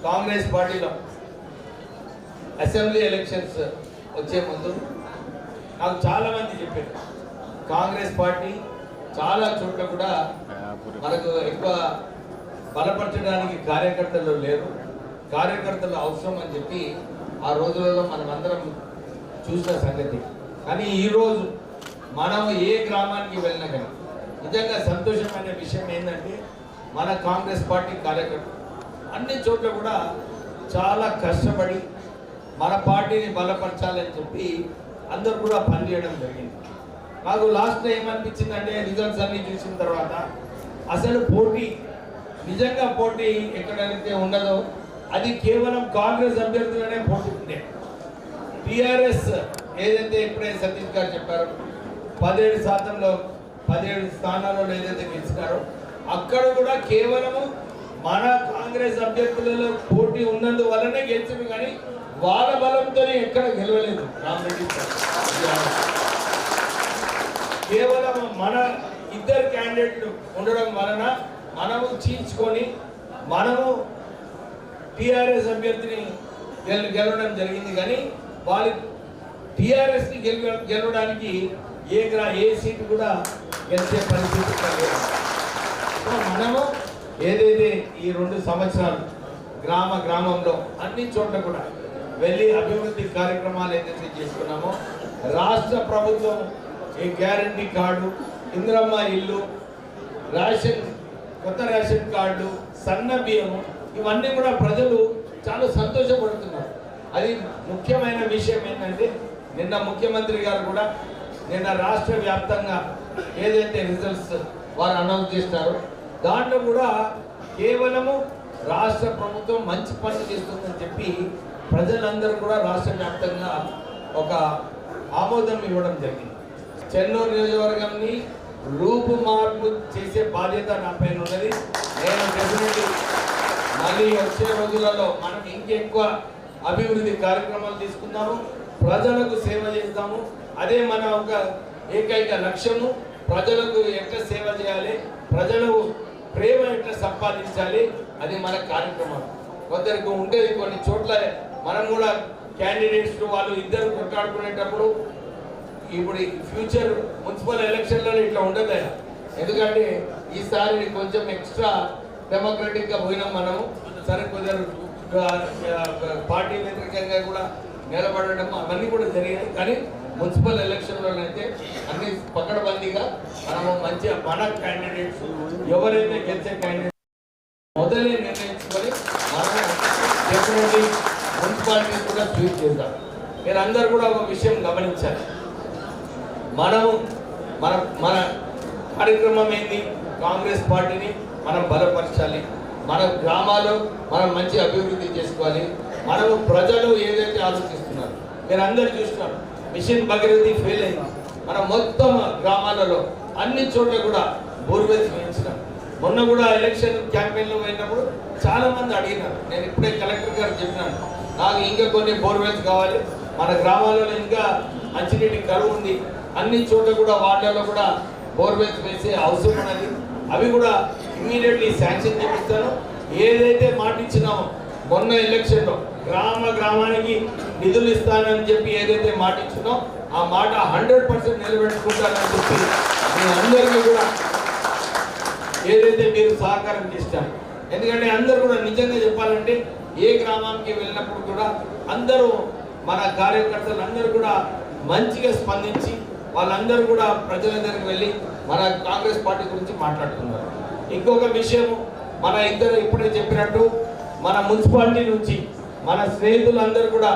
కాంగ్రెస్ పార్టీలో assembly elections వచ్చే ముందు నాకు చాలామంది చెప్పారు కాంగ్రెస్ పార్టీ చాలా చోట్ల కూడా మనకు ఎక్కువ బలపరచడానికి కార్యకర్తలు లేరు, కార్యకర్తలు అవసరం అని చెప్పి ఆ రోజులలో మనమందరం చూసిన సంగతి. కానీ ఈరోజు మనం ఏ గ్రామానికి వెళ్ళినా కానీ నిజంగా సంతోషమైన విషయం ఏంటంటే మన కాంగ్రెస్ పార్టీ కార్యకర్తలు అన్ని చోట్ల కూడా చాలా కష్టపడి మన పార్టీని బలపరచాలని చెప్పి అందరూ కూడా పనిచేయడం జరిగింది. నాకు లాస్ట్ ఏమనిపించిందంటే రిజల్ట్స్ అన్ని చూసిన తర్వాత అసలు పోటీ నిజంగా పోటీ ఎక్కడైతే ఉండదో అది కేవలం కాంగ్రెస్ అభ్యర్థులనే పోటీ ఉండే. టీఆర్ఎస్ ఏదైతే ఇప్పుడే సతీష్ గారు చెప్పారో 17 స్థానాల్లో ఏదైతే గెలిచినారో అక్కడ కూడా కేవలము మన కాంగ్రెస్ అభ్యర్థులలో పోటీ ఉన్నందువల్లనే గెలిచింది, కానీ వాళ్ళ బలంతో ఎక్కడ గెలవలేదు. రామరెడ్డి కేవలం మన ఇద్దరు క్యాండిడేట్లు ఉండడం వలన మనము చీల్చుకొని మనము టీఆర్ఎస్ అభ్యర్థిని గెలవడం జరిగింది. కానీ వాళ్ళు టీఆర్ఎస్ని గెలవడానికి ఏ సీటు కూడా గెలిచే పరిస్థితి లేదు. మనము ఏదైతే ఈ 2 సంవత్సరాలు గ్రామంలో అన్ని చోట్ల కూడా వెళ్ళి అభివృద్ధి కార్యక్రమాలు ఏదైతే చేసుకున్నామో రాష్ట్ర ప్రభుత్వం ఈ గ్యారంటీ కార్డు, ఇందిరమ్మ ఇల్లు, కొత్త రేషన్ కార్డు, సన్న బియ్యము ఇవన్నీ కూడా ప్రజలు చాలా సంతోషపడుతున్నారు. అది ముఖ్యమైన విషయం ఏంటంటే నిన్న ముఖ్యమంత్రి గారు కూడా నిన్న రాష్ట్ర వ్యాప్తంగా ఏదైతే రిజల్ట్స్ వారు అనౌన్స్ చేస్తారో దాంట్లో కూడా కేవలము రాష్ట్ర ప్రభుత్వం మంచి పనులు చేస్తుందని చెప్పి ప్రజలందరూ కూడా రాష్ట్ర వ్యాప్తంగా ఒక ఆమోదం ఇవ్వడం జరిగింది. చెన్నూరు నియోజకవర్గాన్ని రూపుమార్పు చేసే బాధ్యత నా పైన ఉన్నది. నేను డెఫినెట్లీ మళ్ళీ వచ్చే రోజులలో మనం ఇంకెక్కువ అభివృద్ధి కార్యక్రమాలు తీసుకుందాము, ప్రజలకు సేవ చేస్తాము. అదే మన ఒక ఏకైక లక్ష్యము. ప్రజలకు ఎట్లా సేవ చేయాలి, ప్రజలు ప్రేమ ఎట్లా సంపాదించాలి, అది మన కార్యక్రమం. కొందరికి ఉండేది కొన్ని చోట్ల మనం కూడా క్యాండిడేట్స్ వాళ్ళు ఇద్దరు కొట్లాడుకునేటప్పుడు ఇప్పుడు ఫ్యూచర్ మున్సిపల్ ఎలక్షన్లలో ఇట్లా ఉండదు. ఎందుకంటే ఈసారి కొంచెం ఎక్స్ట్రా డెమోక్రటిక్గా పోయినాం మనము. సరే కొందరు పార్టీ వ్యతిరేకంగా కూడా నిలబడడం అవన్నీ కూడా జరిగాయి. కానీ మున్సిపల్ ఎలక్షన్లో అయితే అన్ని పకడ్బందీగా మనము మంచిగా మన క్యాండిడేట్స్ ఎవరైతే గెలిచే క్యాండిడేట్ మొదలే నిర్ణయించుకొని మనము డెఫినెట్లీ మున్సిపాలిటీ కూడా స్వీప్ చేద్దాం. మీరు అందరు కూడా ఒక విషయం గమనించాలి. మనము మన కార్యక్రమం ఏంది, కాంగ్రెస్ పార్టీని మనం బలపరచాలి, మన గ్రామాల్లో మనం మంచి అభివృద్ధి చేసుకోవాలి. మనము ప్రజలు ఏదైతే ఆలోచిస్తున్నారు మీరు అందరు చూస్తున్నారు. మిషన్ భగీరథి ఫెయిల్ అయింది. మనం మొత్తం గ్రామాలలో అన్ని చోట్ల కూడా బోర్వెల్స్ వేయించినాం. మొన్న కూడా ఎలక్షన్ క్యాంపెయిన్లో పోయినప్పుడు చాలా మంది అడిగినారు. నేను ఇప్పుడే కలెక్టర్ గారు చెప్పినాను, నాకు ఇంకా కొన్ని బోర్వెల్స్ కావాలి, మన గ్రామాలలో ఇంకా మంచినీటి కరువు ఉంది, అన్ని చోట్ల కూడా వార్డులలో కూడా బోర్వెల్స్ వేసే అవసరం ఉన్నది. అవి కూడా ఇమీడియట్లీ శాంక్షన్ చేపిస్తాను. ఏదైతే మాట ఇచ్చినామో మొన్న ఎలక్షన్లో గ్రామానికి నిధులు ఇస్తానని చెప్పి ఏదైతే మాట ఇచ్చినో ఆ మాట 100% నిలబెట్టుకుంటానని చెప్పి మీ అందరికీ కూడా ఏదైతే మీరు సహకారం చేస్తారు. ఎందుకంటే అందరూ కూడా నిజంగా చెప్పాలంటే ఏ గ్రామానికి వెళ్ళినప్పుడు కూడా అందరూ మన కార్యకర్తలు అందరూ కూడా మంచిగా స్పందించి వాళ్ళందరూ కూడా ప్రజల దగ్గరికి వెళ్ళి మన కాంగ్రెస్ పార్టీ గురించి మాట్లాడుతున్నారు. ఇంకొక విషయం, మన ఇద్దరు ఇప్పుడే చెప్పినట్టు మన మున్సిపాలిటీ నుంచి మన స్నేహితులందరూ కూడా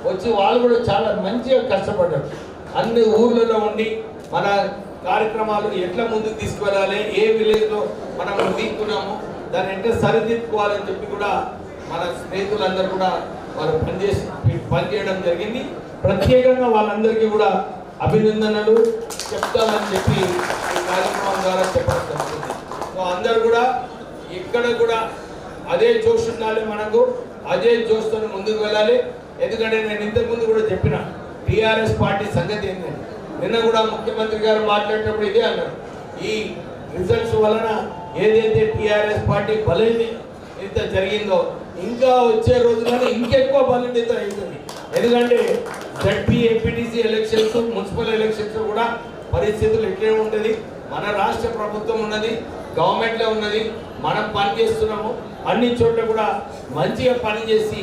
వచ్చి వాళ్ళు కూడా చాలా మంచిగా కష్టపడ్డారు. అన్ని ఊర్లలో ఉండి మన కార్యక్రమాలు ఎట్లా ముందుకు తీసుకువెళ్ళాలి, ఏ విలేజ్లో మనం తీసుకున్నాము దాన్ని ఎట్లా సరిదిద్దుకోవాలని చెప్పి కూడా మన స్నేహితులందరూ కూడా వాళ్ళు పనిచేయడం జరిగింది. ప్రత్యేకంగా వాళ్ళందరికీ కూడా అభినందనలు చెప్తామని చెప్పి ఈ కార్యక్రమం ద్వారా చెప్పడం జరుగుతుంది. సో అందరూ కూడా ఇక్కడ కూడా అదే జోష్ ఉండాలి, మనకు అదే జోష్తో ముందుకు వెళ్ళాలి. ఎందుకంటే నేను ఇంతకుముందు కూడా చెప్పిన టీఆర్ఎస్ పార్టీ సంగతి ఏంటంటే నిన్న కూడా ముఖ్యమంత్రి గారు మాట్లాడేటప్పుడు ఇదే అన్నారు, ఈ రిజల్ట్స్ వలన ఏదైతే టీఆర్ఎస్ పార్టీ బలైంది ఇంత జరిగిందో ఇంకా వచ్చే రోజులలో ఇంకెక్కువ బలహీనత అవుతుంది. ఎందుకంటే ZP MPTC elections, municipal elections కూడా పరిస్థితులు ఎట్లే ఉంటుంది. మన రాష్ట్ర ప్రభుత్వం ఉన్నది, గవర్నమెంట్లో ఉన్నది, మనం పని చేస్తున్నాము. అన్ని చోట్ల కూడా మంచిగా పనిచేసి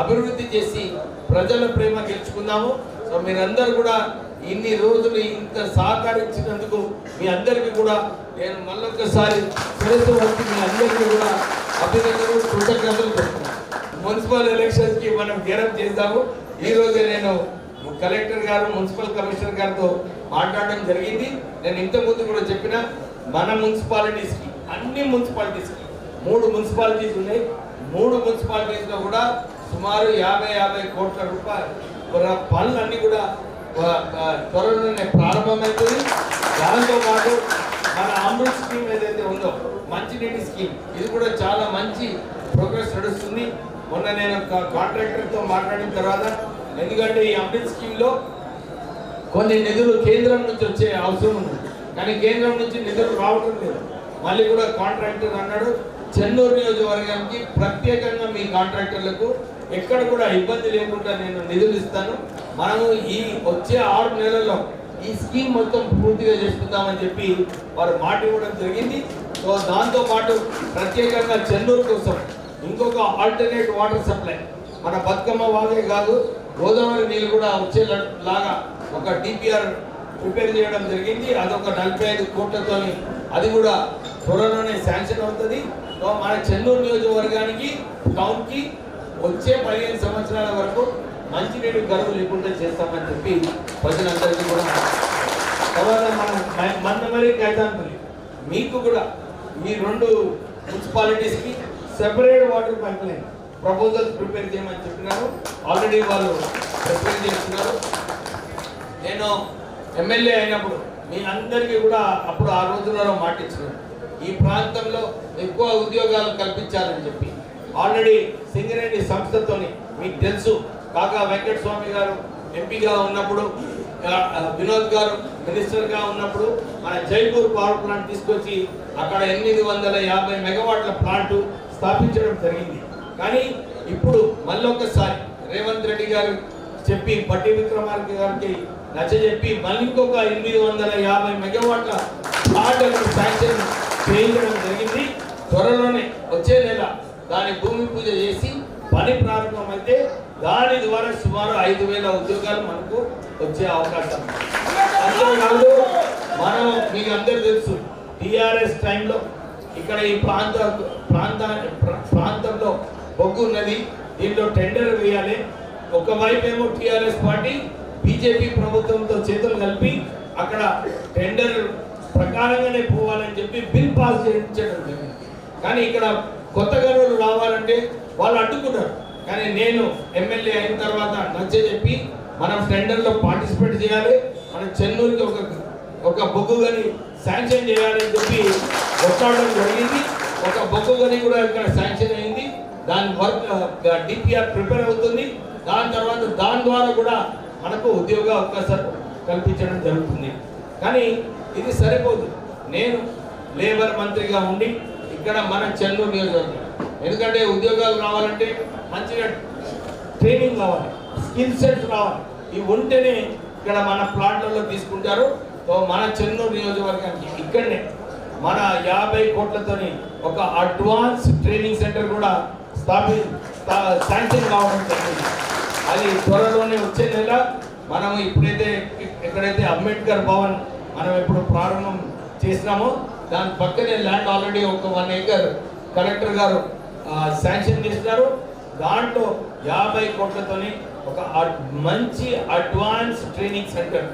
అభివృద్ధి చేసి ప్రజల ప్రేమ గెలుచుకుందాము. సో మీరందరూ కూడా ఇన్ని రోజులు ఇంత సహకరించినందుకు మీ అందరికీ కూడా నేను మళ్ళొక్కసారి శిరస్సు వంచి మీ అందరికీ కూడా అభినందనలు, కృతజ్ఞతలు చెప్తున్నాను. మున్సిపల్ ఎలక్షన్స్కి మనం గెరప్ చేద్దాము. ఈరోజే నేను కలెక్టర్ గారు, మున్సిపల్ కమిషనర్ గారితో మాట్లాడడం జరిగింది. నేను ఇంతకుముందు కూడా చెప్పిన మన మున్సిపాలిటీస్కి, అన్ని మున్సిపాలిటీస్కి 3 మున్సిపాలిటీస్ ఉన్నాయి. 3 మున్సిపాలిటీస్లో కూడా సుమారు 50 కోట్ల రూపాయల పనులన్నీ కూడా త్వరలోనే ప్రారంభమవుతుంది. దాంతోపాటు మన అమృత్ స్కీమ్ ఏదైతే ఉందో, మంచినీటి స్కీమ్, ఇది కూడా చాలా మంచి ప్రోగ్రెస్ నడుస్తుంది. మొన్న నేను కాంట్రాక్టర్తో మాట్లాడిన తర్వాత, ఎందుకంటే ఈ అమృత్ స్కీమ్లో కొన్ని నిధులు కేంద్రం నుంచి వచ్చే అవసరం ఉంది, కానీ కేంద్రం నుంచి నిధులు రావడం లేదు. మళ్ళీ కూడా కాంట్రాక్టర్ అన్నాడు, చెన్నూరు నియోజకవర్గానికి ప్రత్యేకంగా మీ కాంట్రాక్టర్లకు ఎక్కడ కూడా ఇబ్బంది లేకుండా నేను నిధులు ఇస్తాను. మనము ఈ వచ్చే 6 నెలల్లో ఈ స్కీమ్ మొత్తం పూర్తిగా చేసుకుందామని చెప్పి వారు మాట ఇవ్వడం జరిగింది. సో దాంతోపాటు ప్రత్యేకంగా చెన్నూరు కోసం ఇంకొక ఆల్టర్నేట్ వాటర్ సప్లై, మన బతుకమ్మ వాగే కాదు, గోదావరి నీళ్ళు కూడా వచ్చేలాగా ఒక డిపిఆర్ ప్రిపేర్ చేయడం జరిగింది. అదొక 45 కోట్లతో అది కూడా త్వరలోనే శాంక్షన్ అవుతుంది. సో మన చెన్నూరు నియోజకవర్గానికి, టౌన్కి వచ్చే 15 సంవత్సరాల వరకు మంచినీటి గడువు లేకుండా చేస్తామని చెప్పి ప్రజలందరికీ కూడా. తర్వాత మనం మందమరి, కైతాన్పల్లి మీకు కూడా ఈ 2 మున్సిపాలిటీస్కి separate water pipe line proposals prepare చేయమని చెప్పినారు. ఆల్రెడీ వాళ్ళు ప్రిపేర్ చేస్తున్నారు. నేను ఎమ్మెల్యే అయినప్పుడు మీ అందరికీ కూడా అప్పుడు ఆ రోజులలో మాట ఇచ్చినాను, ఈ ప్రాంతంలో ఎక్కువ ఉద్యోగాలు కల్పించాలని చెప్పి. ఆల్రెడీ సింగరేణి సంస్థతోని మీకు తెలుసు, కాకా వెంకటస్వామి గారు ఎంపీగా ఉన్నప్పుడు, వినోద్ గారు మినిస్టర్గా ఉన్నప్పుడు మన జైపూర్ పవర్ ప్లాంట్ తీసుకొచ్చి అక్కడ 850 మెగావాట్ల ప్లాంట్ స్థాపించడం జరిగింది. కానీ ఇప్పుడు మళ్ళొకసారి రేవంత్ రెడ్డి గారు చెప్పి, పట్టి విక్రమార్క గారికి నచ్చజెప్పి మళ్ళీ ఇంకొక 850 మెగావాట్ల ప్లాంట్ శాంక్షన్ చేయించడం జరిగింది. త్వరలోనే వచ్చే నెల దాని భూమి పూజ చేసి పని ప్రారంభమైతే దాని ద్వారా సుమారు 5000 ఉద్యోగాలు మనకు వచ్చే అవకాశం. అంతేకాదు, మనం మీకు అందరూ తెలుసు, టిఆర్ఎస్ టైంలో ఇక్కడ ఈ ప్రాంతంలో బొగ్గు ఉన్నది. దీంట్లో టెండర్ వేయాలి. ఒకవైపు ఏమో టిఆర్ఎస్ పార్టీ బీజేపీ ప్రభుత్వంతో చేతులు కలిపి అక్కడ టెండర్ ప్రకారంగానే పోవాలని చెప్పి బిల్ పాస్ చేయించడం జరిగింది. కానీ ఇక్కడ కొత్త గనులు రావాలంటే వాళ్ళు అడ్డుకున్నారు. కానీ నేను ఎమ్మెల్యే అయిన తర్వాత నచ్చజెప్పి మనం టెండర్లో పార్టిసిపేట్ చేయాలి, మన చెన్నూరుకి ఒక బొగ్గు గని శాంక్షన్ చేయాలని చెప్పి కొట్లాడడం జరిగింది. ఒక బొగ్గు గని కూడా ఇక్కడ శాంక్షన్ అయింది. దాని వర్క్ డిపిఆర్ ప్రిపేర్ అవుతుంది. దాని తర్వాత దాని ద్వారా కూడా మనకు ఉద్యోగ అవకాశాలు కల్పించడం జరుగుతుంది. కానీ ఇది సరిపోదు. నేను లేబర్ మంత్రిగా ఉండి ఇక్కడ మన చెన్నూరు నియోజకవర్గం, ఎందుకంటే ఉద్యోగాలు రావాలంటే మంచిగా ట్రైనింగ్ కావాలి, స్కిల్ సెట్ రావాలి. ఇవి ఉంటేనే ఇక్కడ మన ప్లాంట్లలో తీసుకుంటారు. సో మన చెన్నూరు నియోజకవర్గానికి ఇక్కడనే మన 50 కోట్లతోని ఒక అడ్వాన్స్ ట్రైనింగ్ సెంటర్ కూడా శాంక్షన్ కావడం జరిగింది. అది త్వరలోనే వచ్చే నెల. మనం ఇప్పుడైతే ఎక్కడైతే అంబేద్కర్ భవన్ మనం ఎప్పుడు ప్రారంభం చేసినామో దాని పక్కనే ల్యాండ్ ఆల్రెడీ ఒక 1 ఏకర్ కలెక్టర్ గారు శాంక్షన్ చేస్తున్నారు. దాంట్లో 50 కోట్లతోని ఒక మంచి అడ్వాన్స్ ట్రైనింగ్ సెంటర్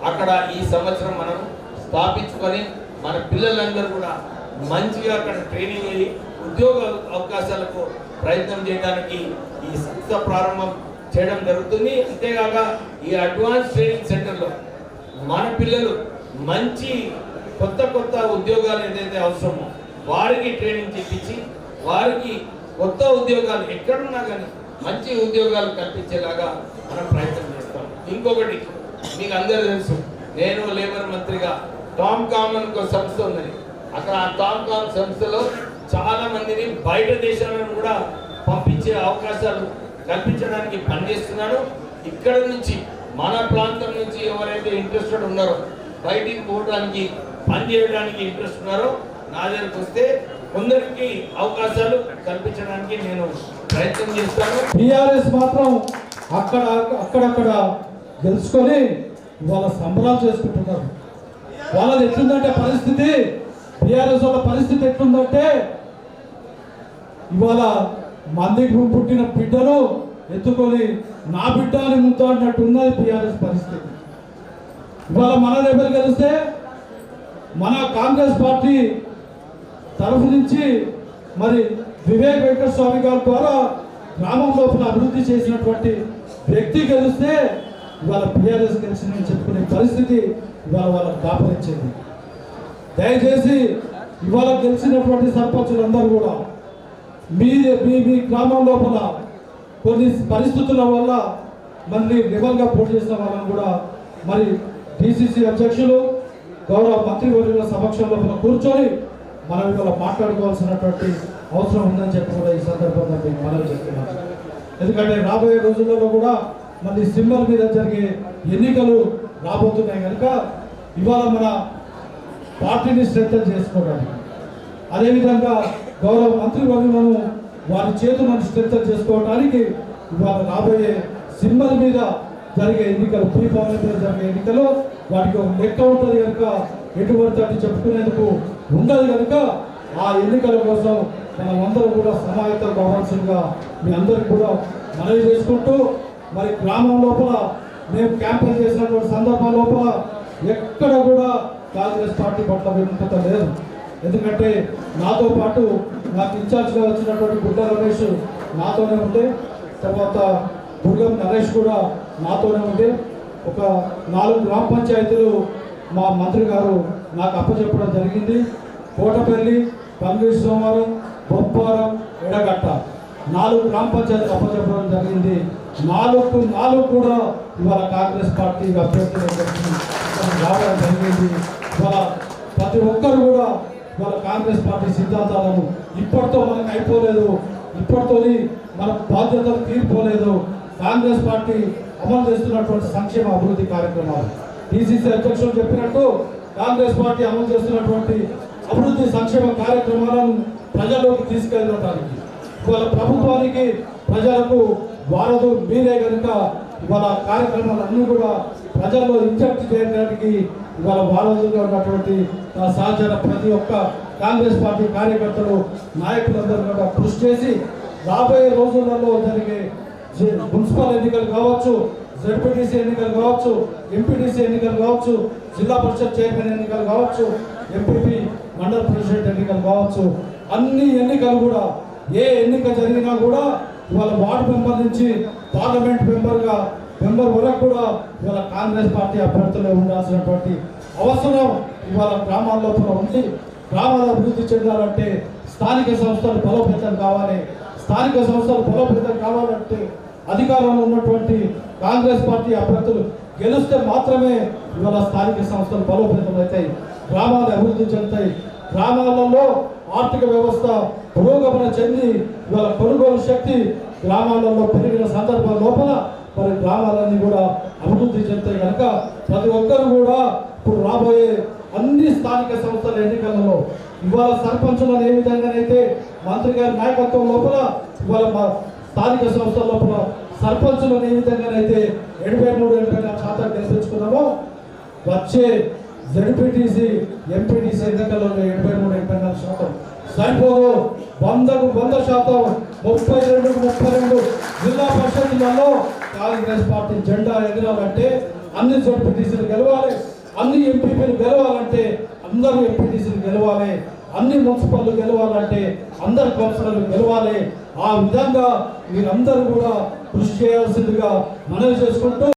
అక్కడ ఈ సంవత్సరం మనం స్థాపించుకొని మన పిల్లలందరూ కూడా మంచిగా అక్కడ ట్రైనింగ్ అయ్యి ఉద్యోగ అవకాశాలకు ప్రయత్నం చేయడానికి ఈ సంస్థ ప్రారంభం చేయడం జరుగుతుంది. అంతేకాక ఈ అడ్వాన్స్ ట్రైనింగ్ సెంటర్లో మన పిల్లలు మంచి కొత్త ఉద్యోగాలు ఏదైతే అవసరమో వారికి ట్రైనింగ్ చేయించి వారికి కొత్త ఉద్యోగాలు ఎక్కడున్నా కానీ మంచి ఉద్యోగాలు కల్పించేలాగా మనం ప్రయత్నం చేస్తాం. ఇంకొకటి మీకు అందరూ తెలుసు, నేను లేబర్ మంత్రిగా టామ్కామ్ అని ఒక సంస్థ ఉన్నది. అక్కడ ఆ టామ్కామ్ సంస్థలో చాలా మందిని బయట దేశాలను కూడా పంపించే అవకాశాలు కల్పించడానికి పనిచేస్తున్నాను. ఇక్కడ నుంచి మన ప్రాంతం నుంచి ఎవరైతే ఇంట్రెస్టెడ్ ఉన్నారో, బయటికి పోవడానికి పనిచేయడానికి ఇంట్రెస్ట్ ఉన్నారో నా దగ్గరికి వస్తే కొందరికి అవకాశాలు కల్పించడానికి నేను ప్రయత్నం చేస్తాను. టీఆర్ఎస్ మాత్రం అక్కడక్కడ గెలుచుకొని వాళ్ళ సంబరాలు చేసుకుంటున్నారు. వాళ్ళది ఎట్లుందంటే పరిస్థితి, టీఆర్ఎస్ వాళ్ళ పరిస్థితి ఎట్లుందంటే ఇవాళ మందికి పుట్టిన బిడ్డను ఎత్తుకొని నా బిడ్డ అని ముద్దాడినట్టు ఉన్నది టీఆర్ఎస్ పరిస్థితి. ఇవాళ మన దగ్గర గెలిస్తే మన కాంగ్రెస్ పార్టీ తరఫు నుంచి మరి వివేక్ వెంకట స్వామి గారి ద్వారా గ్రామం లోపల అభివృద్ధి చేసినటువంటి వ్యక్తి గెలిస్తే ఇవాళ టీఆర్ఎస్ గెలిచిందని చెప్పుకునే పరిస్థితి ఇవాళ వాళ్ళకి దాపరించింది. దయచేసి ఇవాళ గెలిచినటువంటి సర్పంచులందరూ కూడా మీ మీ గ్రామం లోపల కొన్ని పరిస్థితుల వల్ల మళ్ళీ రివర్గా పోటీ చేసిన వాళ్ళని కూడా మరి డిసిసి అధ్యక్షులు గౌరవ మంత్రివర్యుల సమక్షం లోపల కూర్చొని మనం ఇవాళ మాట్లాడుకోవాల్సినటువంటి అవసరం ఉందని చెప్పి కూడా ఈ సందర్భంగా మేము మనవి చేస్తున్నాం. ఎందుకంటే రాబోయే రోజులలో కూడా మళ్ళీ సింబల్ మీద జరిగే ఎన్నికలు రాబోతున్నాయి కనుక ఇవాళ మన పార్టీని స్ట్రెంథెన్ చేసుకోవడానికి, అదేవిధంగా గౌరవ మంత్రివర్యులను వారి చేతులను స్ట్రెంథెన్ చేసుకోవడానికి ఇవాళ రాబోయే సింబల్ మీద జరిగే ఎన్నికలు, ప్రీపౌర్ణమి మీద జరిగే ఎన్నికలు వాటికి ఒక లెక్క ఉంటుంది కనుక ఎటువంటి అటు చెప్పుకునేందుకు ఉండదు కనుక ఆ ఎన్నికల కోసం మనం అందరూ కూడా సమాయత్తం కావాల్సిందిగా మీ అందరికి కూడా మనవి చేసుకుంటూ, మరి గ్రామం లోపల మేము క్యాంపెయిన్ చేసినటువంటి సందర్భం లోపల ఎక్కడ కూడా కాంగ్రెస్ పార్టీ పట్ల విముఖత లేదు. ఎందుకంటే నాతో పాటు నాకు ఇన్ఛార్జ్గా వచ్చినటువంటి గుడ్డ రమేష్ నాతోనే ఉంటే, తర్వాత దుర్గం నరేష్ కూడా నాతోనే ఉంటే, ఒక 4 గ్రామ పంచాయతీలు మా మంత్రి గారు నాకు అప్పచెప్పడం జరిగింది. కోటపల్లి, పంగిడి సోమవారం, బొప్పారం, ఎడగట్ట 4 గ్రామ పంచాయతీలు అప్పచెప్పడం జరిగింది. 4 కూడా ఇవాళ కాంగ్రెస్ పార్టీ అభ్యర్థులు రావడం జరిగింది. ఇవాళ ప్రతి ఒక్కరు కూడా ఇవాళ కాంగ్రెస్ పార్టీ సిద్ధాంతాలను ఇప్పటితో మనకు అయిపోలేదు, ఇప్పటితో మన బాధ్యతలు తీరిపోలేదు. కాంగ్రెస్ పార్టీ అమలు చేస్తున్నటువంటి సంక్షేమ అభివృద్ధి కార్యక్రమాలు, డిసిసి అధ్యక్షులు చెప్పినట్టు కాంగ్రెస్ పార్టీ అమలు చేస్తున్నటువంటి అభివృద్ధి సంక్షేమ కార్యక్రమాలను ప్రజల్లోకి తీసుకెళ్ళడానికి ఇవాళ ప్రభుత్వానికి ప్రజలకు వారదు మీరే కనుక ఇవాళ కార్యక్రమాలన్నీ కూడా ప్రజల్లో ఇంజెక్ట్ చేయడానికి ఇవాళ వారదుగా ఉన్నటువంటి సహచర ప్రతి ఒక్క కాంగ్రెస్ పార్టీ కార్యకర్తలు, నాయకులందరూ కూడా కృషి చేసి రాబోయే రోజులలో జరిగే మున్సిపల్ ఎన్నికలు కావచ్చు, జెడ్పీటీసీ ఎన్నికలు కావచ్చు, ఎంపీటీసీ ఎన్నికలు కావచ్చు, జిల్లా పరిషత్ చైర్మన్ ఎన్నికలు కావచ్చు, ఎంపీపీ మండల ప్రెసిడెంట్ ఎన్నికలు కావచ్చు, అన్ని ఎన్నికలు కూడా ఏ ఎన్నిక జరిగినా కూడా ఇవాళ వార్డు మెంబర్ నుంచి పార్లమెంట్ మెంబర్ వరకు కూడా ఇవాళ కాంగ్రెస్ పార్టీ అభ్యర్థులే ఉండాల్సినటువంటి అవసరం ఇవాళ గ్రామాల్లో ఉంది. గ్రామాల అభివృద్ధి చెందాలంటే స్థానిక సంస్థలు బలోపేతం కావాలి. స్థానిక సంస్థలు బలోపేతం కావాలంటే అధికారంలో ఉన్నటువంటి కాంగ్రెస్ పార్టీ అభ్యర్థులు గెలిస్తే మాత్రమే ఇవాళ స్థానిక సంస్థలు బలోపేతం అవుతాయి, గ్రామాలు అభివృద్ధి చెందుతాయి. గ్రామాలలో ఆర్థిక వ్యవస్థ పురోగమన చెంది ఇవాళ కొనుగోలు శక్తి గ్రామాలలో పెరిగిన సందర్భం లోపల మరి గ్రామాలన్నీ కూడా అభివృద్ధి చెందుతాయి కనుక ప్రతి ఒక్కరు కూడా ఇప్పుడు రాబోయే అన్ని స్థానిక సంస్థల ఎన్నికలలో ఇవాళ సర్పంచులను ఏ విధంగానైతే మంత్రి గారి నాయకత్వం లోపల ఇవాళ స్థానిక సంస్థల లోపల సర్పంచులను ఏ విధంగానైతే 83-84% గెలిపించుకున్నామో వచ్చే జెడ్పీటీసీ ఎంపీటీసీ ఎన్నికల్లో 83-84% సరిపోదు. 100% 32 జిల్లా పరిషత్లలో కాంగ్రెస్ పార్టీ జెండా ఎగరాలంటే అన్ని జెడ్పీటీసీలు గెలవాలి, అన్ని ఎంపీపీలు గెలవాలంటే అందరూ ఎంపీటీసీలు గెలవాలి, అన్ని మున్సిపల్లు గెలవాలంటే అందరు కౌన్సిలర్లు గెలవాలి. ఆ విధంగా మీరందరూ కూడా కృషి చేయాల్సిందిగా మనవి చేసుకుంటూ